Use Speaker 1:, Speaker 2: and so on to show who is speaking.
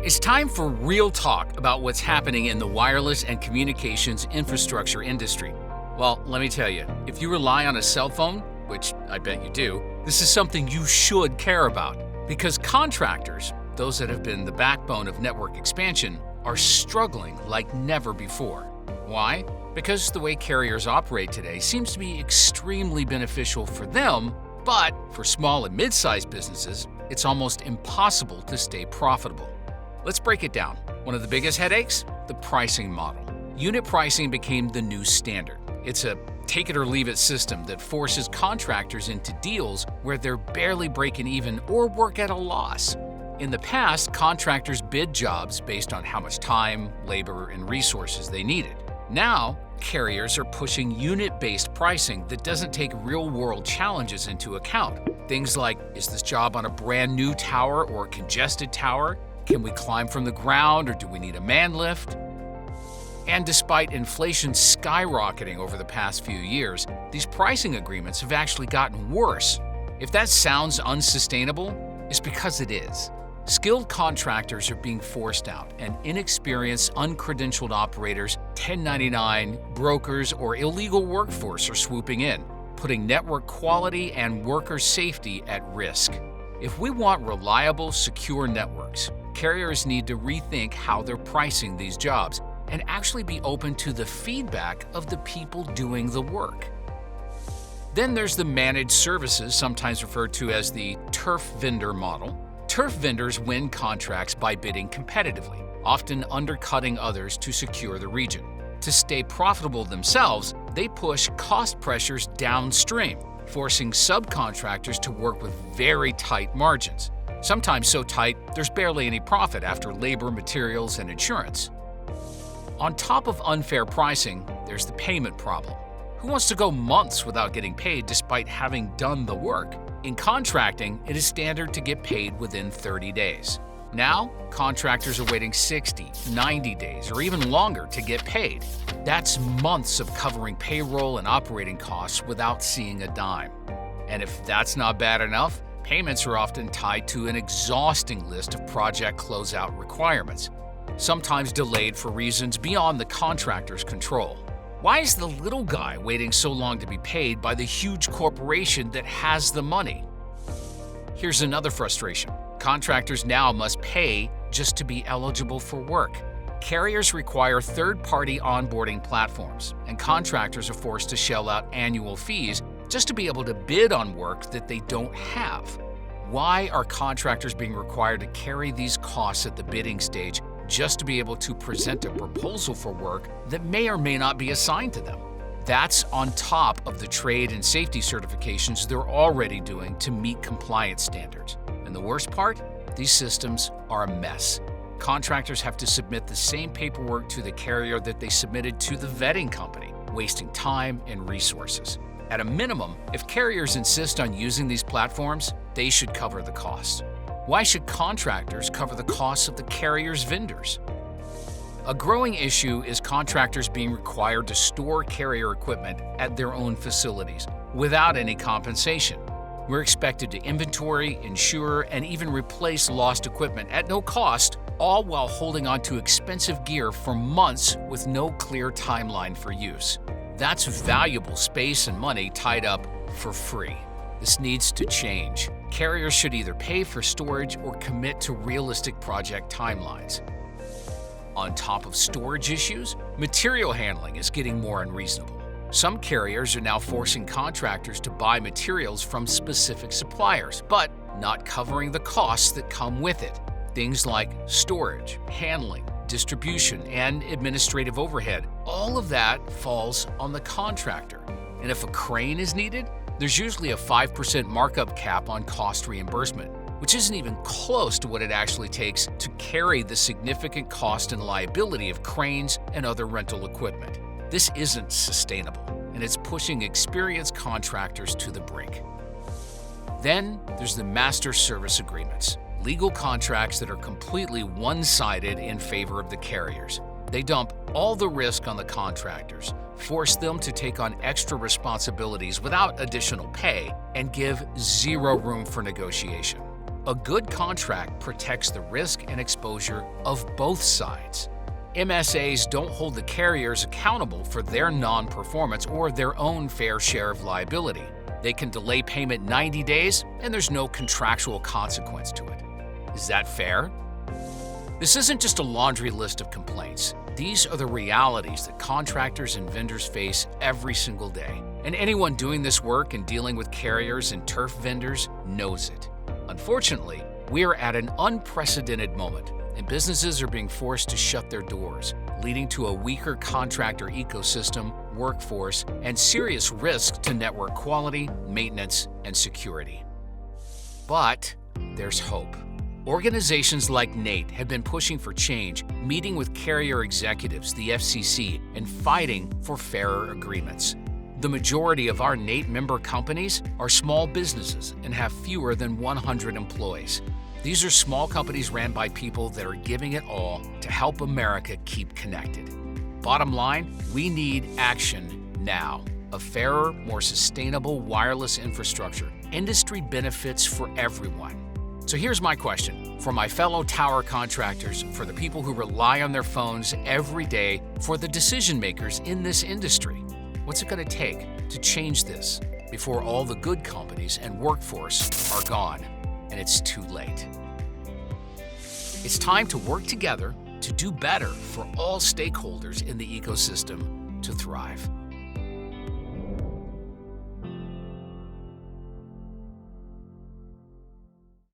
Speaker 1: It's time for real talk about what's happening in the wireless and communications infrastructure industry. Well, let me tell you, if you rely on a cell phone, which I bet you do, this is something you should care about because contractors, those that have been the backbone of network expansion, are struggling like never before. Why? Because the way carriers operate today seems to be extremely beneficial for them, but for small and mid-sized businesses, it's almost impossible to stay profitable. Let's break it down. One of the biggest headaches? The pricing model. Unit pricing became the new standard. It's a take-it-or-leave-it system that forces contractors into deals where they're barely breaking even or work at a loss. In the past, contractors bid jobs based on how much time, labor, and resources they needed. Now, carriers are pushing unit-based pricing that doesn't take real-world challenges into account. Things like, is this job on a brand new tower or a congested tower? Can we climb from the ground or do we need a man lift? And despite inflation skyrocketing over the past few years, these pricing agreements have actually gotten worse. If that sounds unsustainable, it's because it is. Skilled contractors are being forced out, and inexperienced, uncredentialed operators, 1099, brokers, or illegal workforce are swooping in, putting network quality and worker safety at risk. If we want reliable, secure networks, carriers need to rethink how they're pricing these jobs and actually be open to the feedback of the people doing the work. Then there's the managed services, sometimes referred to as the turf vendor model. Turf vendors win contracts by bidding competitively, often undercutting others to secure the region. To stay profitable themselves, they push cost pressures downstream, forcing subcontractors to work with very tight margins. Sometimes so tight, there's barely any profit after labor, materials, and insurance. On top of unfair pricing, there's the payment problem. Who wants to go months without getting paid despite having done the work? In contracting, it is standard to get paid within 30 days. Now, contractors are waiting 60, 90 days, or even longer to get paid. That's months of covering payroll and operating costs without seeing a dime. And if that's not bad enough, payments are often tied to an exhausting list of project closeout requirements, sometimes delayed for reasons beyond the contractor's control. Why is the little guy waiting so long to be paid by the huge corporation that has the money? Here's another frustration. Contractors now must pay just to be eligible for work. Carriers require third-party onboarding platforms, and contractors are forced to shell out annual fees just to be able to bid on work that they don't have. Why are contractors being required to carry these costs at the bidding stage just to be able to present a proposal for work that may or may not be assigned to them? That's on top of the trade and safety certifications they're already doing to meet compliance standards. And the worst part? These systems are a mess. Contractors have to submit the same paperwork to the carrier that they submitted to the vetting company, wasting time and resources. At a minimum, if carriers insist on using these platforms, they should cover the cost. Why should contractors cover the costs of the carrier's vendors? A growing issue is contractors being required to store carrier equipment at their own facilities without any compensation. We're expected to inventory, insure, and even replace lost equipment at no cost, all while holding on to expensive gear for months with no clear timeline for use. That's valuable space and money tied up for free. This needs to change. Carriers should either pay for storage or commit to realistic project timelines. On top of storage issues, material handling is getting more unreasonable. Some carriers are now forcing contractors to buy materials from specific suppliers, but not covering the costs that come with it. Things like storage, handling, distribution, and administrative overhead, all of that falls on the contractor. And if a crane is needed, there's usually a 5% markup cap on cost reimbursement, which isn't even close to what it actually takes to carry the significant cost and liability of cranes and other rental equipment. This isn't sustainable, and it's pushing experienced contractors to the brink. Then there's the master service agreements, legal contracts that are completely one-sided in favor of the carriers. They dump all the risk on the contractors, force them to take on extra responsibilities without additional pay, and give zero room for negotiation. A good contract protects the risk and exposure of both sides. MSAs don't hold the carriers accountable for their non-performance or their own fair share of liability. They can delay payment 90 days, and there's no contractual consequence to it. Is that fair? This isn't just a laundry list of complaints. These are the realities that contractors and vendors face every single day. And anyone doing this work and dealing with carriers and turf vendors knows it. Unfortunately, we are at an unprecedented moment, and businesses are being forced to shut their doors, leading to a weaker contractor ecosystem, workforce, and serious risk to network quality, maintenance, and security. But there's hope. Organizations like NATE have been pushing for change, meeting with carrier executives, the FCC, and fighting for fairer agreements. The majority of our NATE member companies are small businesses and have fewer than 100 employees. These are small companies ran by people that are giving it all to help America keep connected. Bottom line, we need action now. A fairer, more sustainable wireless infrastructure. Industry benefits for everyone. So here's my question for my fellow tower contractors, for the people who rely on their phones every day, for the decision makers in this industry. What's it going to take to change this before all the good companies and workforce are gone and it's too late? It's time to work together to do better for all stakeholders in the ecosystem to thrive.